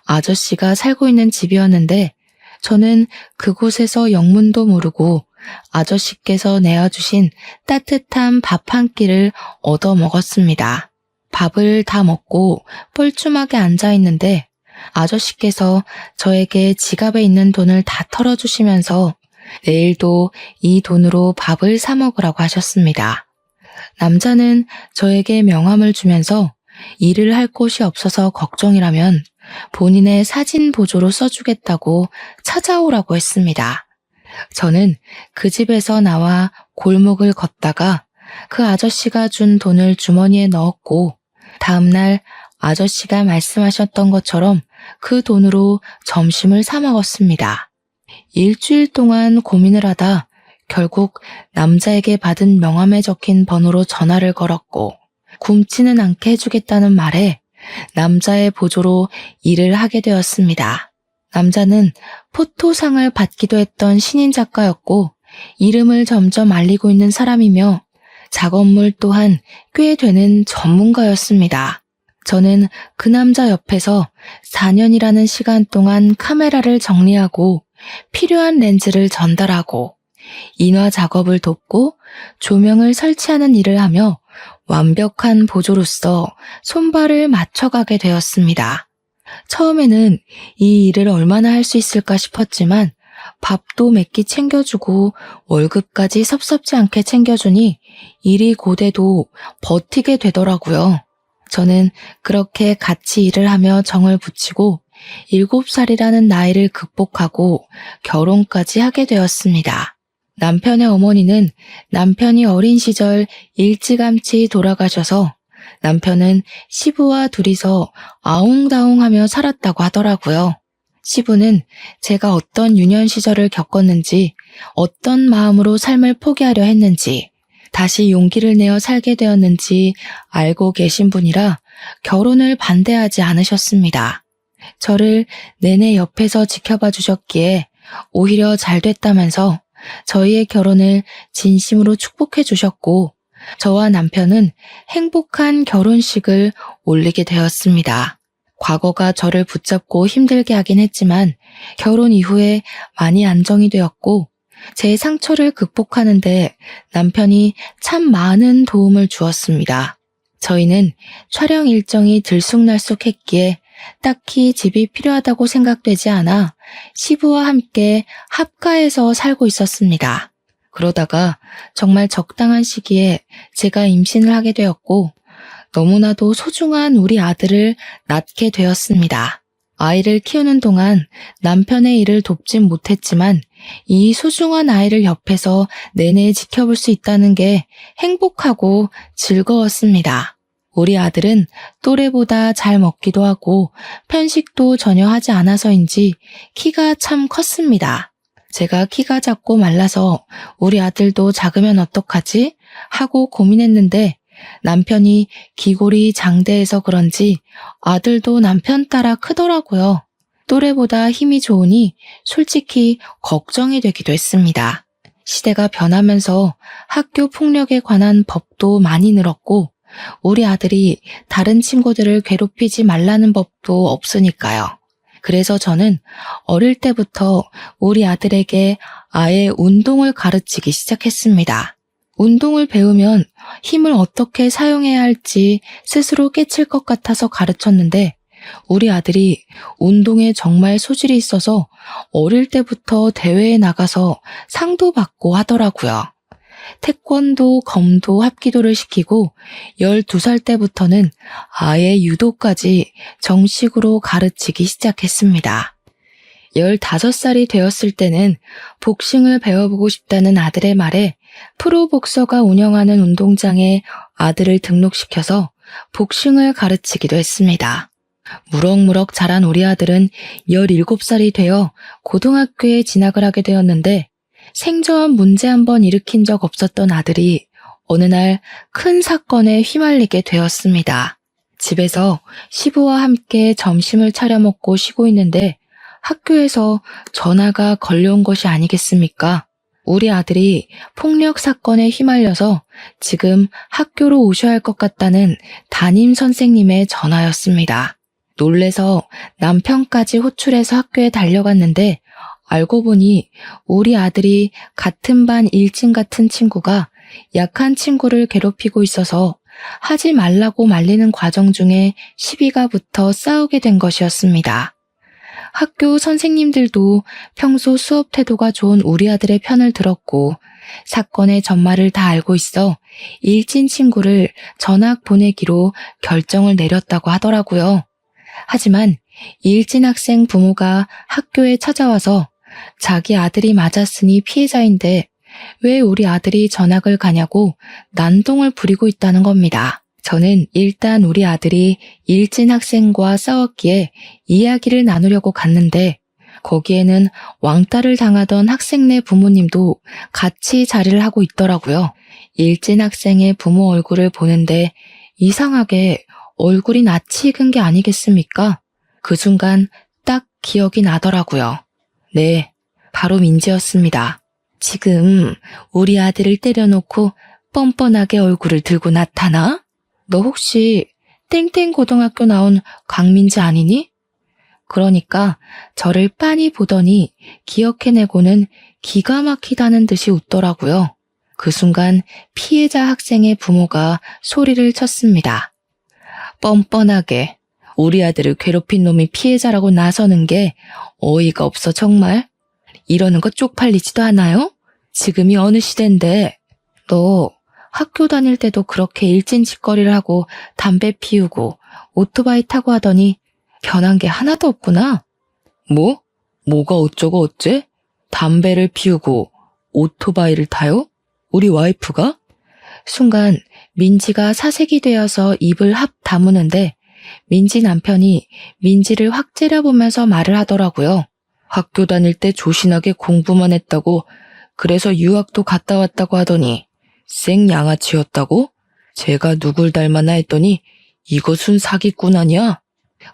아저씨가 살고 있는 집이었는데, 저는 그곳에서 영문도 모르고 아저씨께서 내어주신 따뜻한 밥 한 끼를 얻어 먹었습니다. 밥을 다 먹고 뻘쭘하게 앉아 있는데 아저씨께서 저에게 지갑에 있는 돈을 다 털어주시면서 내일도 이 돈으로 밥을 사 먹으라고 하셨습니다. 남자는 저에게 명함을 주면서 일을 할 곳이 없어서 걱정이라면 본인의 사진 보조로 써주겠다고 찾아오라고 했습니다. 저는 그 집에서 나와 골목을 걷다가 그 아저씨가 준 돈을 주머니에 넣었고, 다음날 아저씨가 말씀하셨던 것처럼 그 돈으로 점심을 사 먹었습니다. 일주일 동안 고민을 하다 결국 남자에게 받은 명함에 적힌 번호로 전화를 걸었고, 굶지는 않게 해주겠다는 말에 남자의 보조로 일을 하게 되었습니다. 남자는 포토상을 받기도 했던 신인 작가였고 이름을 점점 알리고 있는 사람이며 작업물 또한 꽤 되는 전문가였습니다. 저는 그 남자 옆에서 4년이라는 시간 동안 카메라를 정리하고 필요한 렌즈를 전달하고 인화 작업을 돕고 조명을 설치하는 일을 하며 완벽한 보조로서 손발을 맞춰가게 되었습니다. 처음에는 이 일을 얼마나 할 수 있을까 싶었지만 밥도 몇 끼 챙겨주고 월급까지 섭섭지 않게 챙겨주니 일이 고돼도 버티게 되더라고요. 저는 그렇게 같이 일을 하며 정을 붙이고 7살이라는 나이를 극복하고 결혼까지 하게 되었습니다. 남편의 어머니는 남편이 어린 시절 일찌감치 돌아가셔서 남편은 시부와 둘이서 아웅다웅하며 살았다고 하더라고요. 시부는 제가 어떤 유년 시절을 겪었는지, 어떤 마음으로 삶을 포기하려 했는지, 다시 용기를 내어 살게 되었는지 알고 계신 분이라 결혼을 반대하지 않으셨습니다. 저를 내내 옆에서 지켜봐 주셨기에 오히려 잘 됐다면서 저희의 결혼을 진심으로 축복해 주셨고, 저와 남편은 행복한 결혼식을 올리게 되었습니다. 과거가 저를 붙잡고 힘들게 하긴 했지만 결혼 이후에 많이 안정이 되었고, 제 상처를 극복하는데 남편이 참 많은 도움을 주었습니다. 저희는 촬영 일정이 들쑥날쑥했기에 딱히 집이 필요하다고 생각되지 않아 시부와 함께 합가해서 살고 있었습니다. 그러다가 정말 적당한 시기에 제가 임신을 하게 되었고 너무나도 소중한 우리 아들을 낳게 되었습니다. 아이를 키우는 동안 남편의 일을 돕진 못했지만 이 소중한 아이를 옆에서 내내 지켜볼 수 있다는 게 행복하고 즐거웠습니다. 우리 아들은 또래보다 잘 먹기도 하고 편식도 전혀 하지 않아서인지 키가 참 컸습니다. 제가 키가 작고 말라서 우리 아들도 작으면 어떡하지? 하고 고민했는데 남편이 기골이 장대해서 그런지 아들도 남편 따라 크더라고요. 또래보다 힘이 좋으니 솔직히 걱정이 되기도 했습니다. 시대가 변하면서 학교 폭력에 관한 법도 많이 늘었고 우리 아들이 다른 친구들을 괴롭히지 말라는 법도 없으니까요. 그래서 저는 어릴 때부터 우리 아들에게 아예 운동을 가르치기 시작했습니다. 운동을 배우면 힘을 어떻게 사용해야 할지 스스로 깨칠 것 같아서 가르쳤는데 우리 아들이 운동에 정말 소질이 있어서 어릴 때부터 대회에 나가서 상도 받고 하더라고요. 태권도, 검도, 합기도를 시키고 12살 때부터는 아예 유도까지 정식으로 가르치기 시작했습니다. 15살이 되었을 때는 복싱을 배워보고 싶다는 아들의 말에 프로복서가 운영하는 운동장에 아들을 등록시켜서 복싱을 가르치기도 했습니다. 무럭무럭 자란 우리 아들은 17살이 되어 고등학교에 진학을 하게 되었는데 생전 문제 한 번 일으킨 적 없었던 아들이 어느 날 큰 사건에 휘말리게 되었습니다. 집에서 시부와 함께 점심을 차려 먹고 쉬고 있는데 학교에서 전화가 걸려온 것이 아니겠습니까? 우리 아들이 폭력 사건에 휘말려서 지금 학교로 오셔야 할 것 같다는 담임 선생님의 전화였습니다. 놀래서 남편까지 호출해서 학교에 달려갔는데 알고 보니 우리 아들이 같은 반 일진 같은 친구가 약한 친구를 괴롭히고 있어서 하지 말라고 말리는 과정 중에 시비가 붙어 싸우게 된 것이었습니다. 학교 선생님들도 평소 수업 태도가 좋은 우리 아들의 편을 들었고 사건의 전말을 다 알고 있어 일진 친구를 전학 보내기로 결정을 내렸다고 하더라고요. 하지만 일진 학생 부모가 학교에 찾아와서 자기 아들이 맞았으니 피해자인데 왜 우리 아들이 전학을 가냐고 난동을 부리고 있다는 겁니다. 저는 일단 우리 아들이 일진 학생과 싸웠기에 이야기를 나누려고 갔는데 거기에는 왕따를 당하던 학생네 부모님도 같이 자리를 하고 있더라고요. 일진 학생의 부모 얼굴을 보는데 이상하게 얼굴이 낯이 익은 게 아니겠습니까? 그 순간 딱 기억이 나더라고요. 네, 바로 민지였습니다. 지금 우리 아들을 때려놓고 뻔뻔하게 얼굴을 들고 나타나? 너 혹시 땡땡 고등학교 나온 강민지 아니니? 그러니까 저를 빤히 보더니 기억해내고는 기가 막히다는 듯이 웃더라고요. 그 순간 피해자 학생의 부모가 소리를 쳤습니다. 뻔뻔하게 우리 아들을 괴롭힌 놈이 피해자라고 나서는 게 어이가 없어 정말? 이러는 거 쪽팔리지도 않아요? 지금이 어느 시대인데 너 학교 다닐 때도 그렇게 일진짓거리를 하고 담배 피우고 오토바이 타고 하더니 변한 게 하나도 없구나. 뭐? 뭐가 어쩌고 어째? 담배를 피우고 오토바이를 타요? 우리 와이프가? 순간 민지가 사색이 되어서 입을 합 다무는데 민지 남편이 민지를 확 째려보면서 말을 하더라고요. 학교 다닐 때 조신하게 공부만 했다고 그래서 유학도 갔다 왔다고 하더니 생양아치였다고? 제가 누굴 닮았나 했더니 이것은 사기꾼 아니야?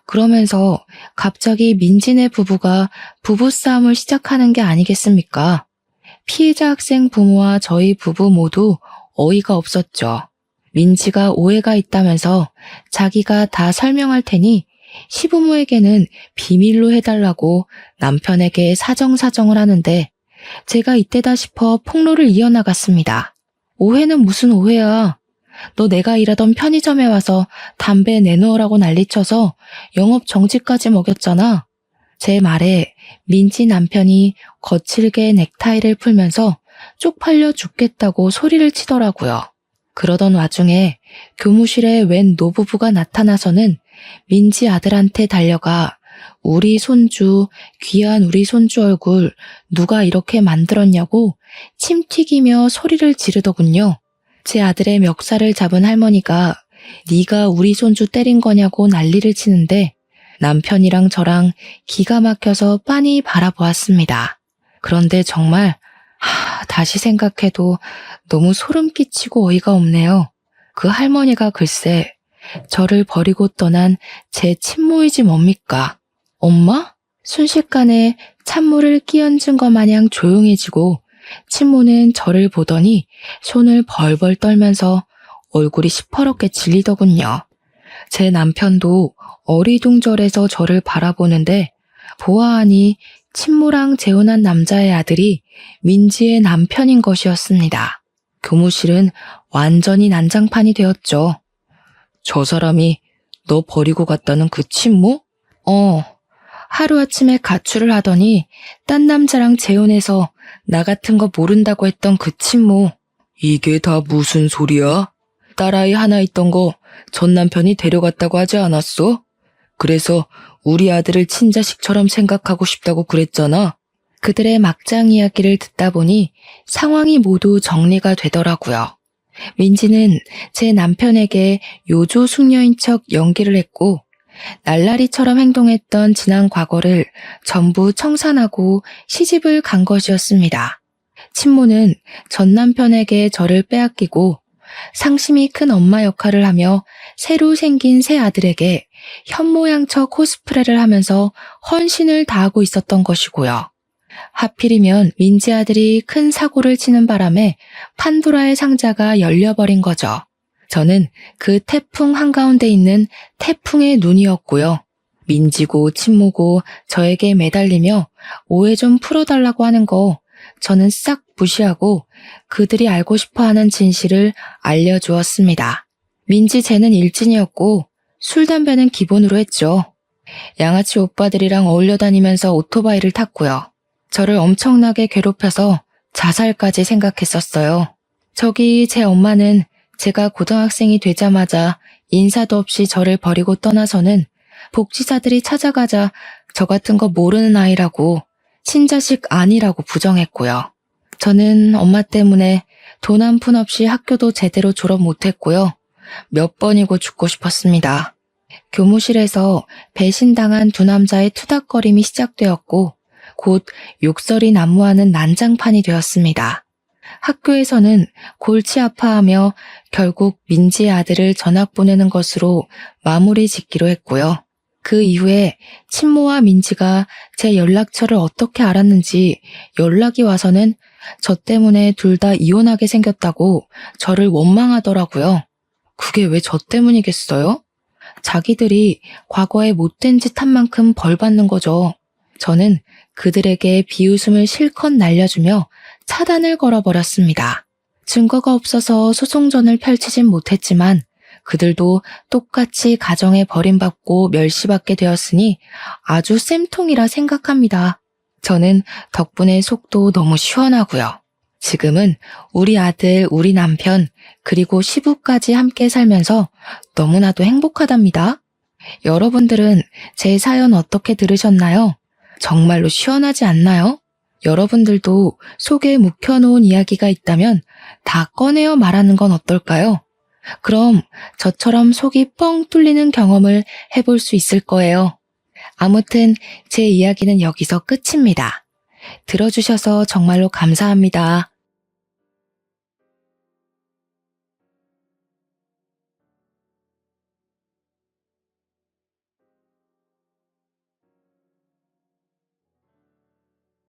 그러면서 갑자기 민지네 부부가 부부싸움을 시작하는 게 아니겠습니까? 피해자 학생 부모와 저희 부부 모두 어이가 없었죠. 민지가 오해가 있다면서 자기가 다 설명할 테니 시부모에게는 비밀로 해달라고 남편에게 사정사정을 하는데 제가 이때다 싶어 폭로를 이어나갔습니다. 오해는 무슨 오해야. 너 내가 일하던 편의점에 와서 담배 내놓으라고 난리쳐서 영업 정지까지 먹였잖아. 제 말에 민지 남편이 거칠게 넥타이를 풀면서 쪽팔려 죽겠다고 소리를 치더라고요. 그러던 와중에 교무실에 웬 노부부가 나타나서는 민지 아들한테 달려가 우리 손주, 귀한 우리 손주 얼굴 누가 이렇게 만들었냐고 침 튀기며 소리를 지르더군요. 제 아들의 멱살을 잡은 할머니가 네가 우리 손주 때린 거냐고 난리를 치는데 남편이랑 저랑 기가 막혀서 빤히 바라보았습니다. 그런데 정말 다시 생각해도 너무 소름 끼치고 어이가 없네요. 그 할머니가 글쎄 저를 버리고 떠난 제 친모이지 뭡니까? 엄마? 순식간에 찬물을 끼얹은 것 마냥 조용해지고 친모는 저를 보더니 손을 벌벌 떨면서 얼굴이 시퍼렇게 질리더군요. 제 남편도 어리둥절해서 저를 바라보는데 보아하니 친모랑 재혼한 남자의 아들이 민지의 남편인 것이었습니다. 교무실은 완전히 난장판이 되었죠. 저 사람이 너 버리고 갔다는 그 친모? 하루아침에 가출을 하더니 딴 남자랑 재혼해서 나 같은 거 모른다고 했던 그 친모. 이게 다 무슨 소리야? 딸아이 하나 있던 거 전 남편이 데려갔다고 하지 않았어? 그래서 우리 아들을 친자식처럼 생각하고 싶다고 그랬잖아. 그들의 막장 이야기를 듣다 보니 상황이 모두 정리가 되더라고요. 민지는 제 남편에게 요조 숙녀인 척 연기를 했고 날라리처럼 행동했던 지난 과거를 전부 청산하고 시집을 간 것이었습니다. 친모는 전 남편에게 저를 빼앗기고 상심이 큰 엄마 역할을 하며 새로 생긴 새 아들에게 현모양처 코스프레를 하면서 헌신을 다하고 있었던 것이고요. 하필이면 민지 아들이 큰 사고를 치는 바람에 판도라의 상자가 열려버린 거죠. 저는 그 태풍 한가운데 있는 태풍의 눈이었고요. 민지고 친모고 저에게 매달리며 오해 좀 풀어달라고 하는 거 저는 싹 무시하고 그들이 알고 싶어하는 진실을 알려주었습니다. 민지 쟤는 일진이었고 술 담배는 기본으로 했죠. 양아치 오빠들이랑 어울려 다니면서 오토바이를 탔고요. 저를 엄청나게 괴롭혀서 자살까지 생각했었어요. 저기 제 엄마는 제가 고등학생이 되자마자 인사도 없이 저를 버리고 떠나서는 복지사들이 찾아가자 저 같은 거 모르는 아이라고 친자식 아니라고 부정했고요. 저는 엄마 때문에 돈 한 푼 없이 학교도 제대로 졸업 못했고요. 몇 번이고 죽고 싶었습니다. 교무실에서 배신당한 두 남자의 투닥거림이 시작되었고 곧 욕설이 난무하는 난장판이 되었습니다. 학교에서는 골치 아파하며 결국 민지의 아들을 전학 보내는 것으로 마무리 짓기로 했고요. 그 이후에 친모와 민지가 제 연락처를 어떻게 알았는지 연락이 와서는 저 때문에 둘 다 이혼하게 생겼다고 저를 원망하더라고요. 그게 왜 저 때문이겠어요? 자기들이 과거에 못된 짓 한 만큼 벌 받는 거죠. 저는 그들에게 비웃음을 실컷 날려주며 차단을 걸어버렸습니다. 증거가 없어서 소송전을 펼치진 못했지만 그들도 똑같이 가정에 버림받고 멸시받게 되었으니 아주 쌤통이라 생각합니다. 저는 덕분에 속도 너무 시원하고요. 지금은 우리 아들, 우리 남편, 그리고 시부까지 함께 살면서 너무나도 행복하답니다. 여러분들은 제 사연 어떻게 들으셨나요? 정말로 시원하지 않나요? 여러분들도 속에 묵혀놓은 이야기가 있다면 다 꺼내어 말하는 건 어떨까요? 그럼 저처럼 속이 뻥 뚫리는 경험을 해볼 수 있을 거예요. 아무튼 제 이야기는 여기서 끝입니다. 들어주셔서 정말로 감사합니다.